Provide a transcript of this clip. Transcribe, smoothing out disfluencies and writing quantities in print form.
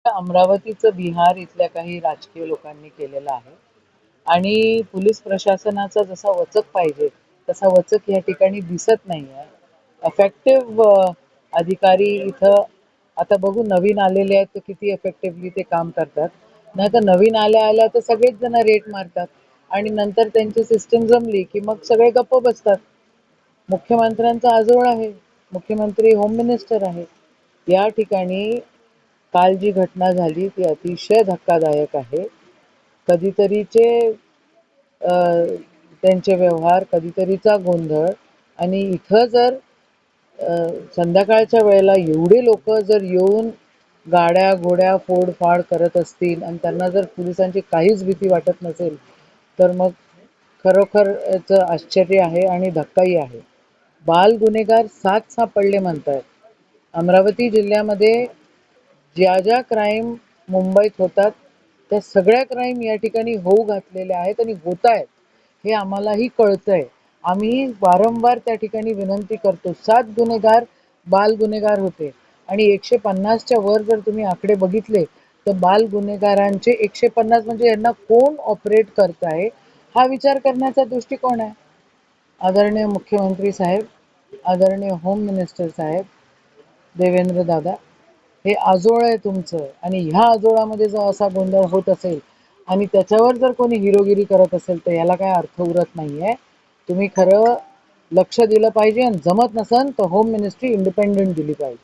अमरावतीचं बिहार इथल्या काही राजकीय लोकांनी केलेलं आहे आणि पोलीस प्रशासनाचा जसा वचक पाहिजे तसा वचक या ठिकाणी दिसत नाही आहे. इफेक्टिव्ह अधिकारी इथं आता बघू नवीन आलेले आहेत तर किती इफेक्टिव्हली ते काम करतात. नाही तर नवीन आल्या आल्या तर सगळेच जण रेट मारतात आणि नंतर त्यांची सिस्टीम जमली की मग सगळे गप्प बसतात. मुख्यमंत्र्यांचा आजोळ आहे, मुख्यमंत्री होम मिनिस्टर आहे. या ठिकाणी काल जी घटना झाली ती अतिशय धक्कादायक आहे. कधीतरीचे अ, त्यांचे व्यवहार, कधीतरीचा गोंधळ आणि इथं जर अ, संध्याकाळच्या वेळेला एवढे लोक जर येऊन गाड्या घोड्या फोडफाड करत असतील आणि त्यांना जर पोलिसांची काहीच भीती वाटत नसेल तर मग खरोखर याचं आश्चर्य आहे आणि धक्काही आहे. बाल गुन्हेगार 7 सापडले म्हणतायत. अमरावती जिल्ह्यामध्ये ज्या ज्या क्राईम मुंबईत होतात त्या सगळ्या क्राईम या ठिकाणी होऊ घातलेल्या आहेत आणि होत आहेत हे आम्हालाही कळतंय. आम्ही वारंवार त्या ठिकाणी विनंती करतो. 7 गुन्हेगार बाल गुन्हेगार होते आणि 150च्या वर जर तुम्ही आकडे बघितले तर बाल गुन्हेगारांचे 150 म्हणजे यांना कोण ऑपरेट करत आहे हा विचार करण्याचा दृष्टिकोन आहे. आदरणीय मुख्यमंत्री साहेब, आदरणीय होम मिनिस्टर साहेब, देवेंद्र दादा, हे आजोळ आहे तुमचं आणि ह्या आजोळामध्ये जर असा गोंधळ होत असेल आणि त्याच्यावर जर कोणी हिरोगिरी करत असेल तर याला काय अर्थ उरत नाहीये. तुम्ही खरं लक्ष दिलं पाहिजे आणि जमत नसेल तर होम मिनिस्ट्री इंडिपेंडेंट दिली पाहिजे.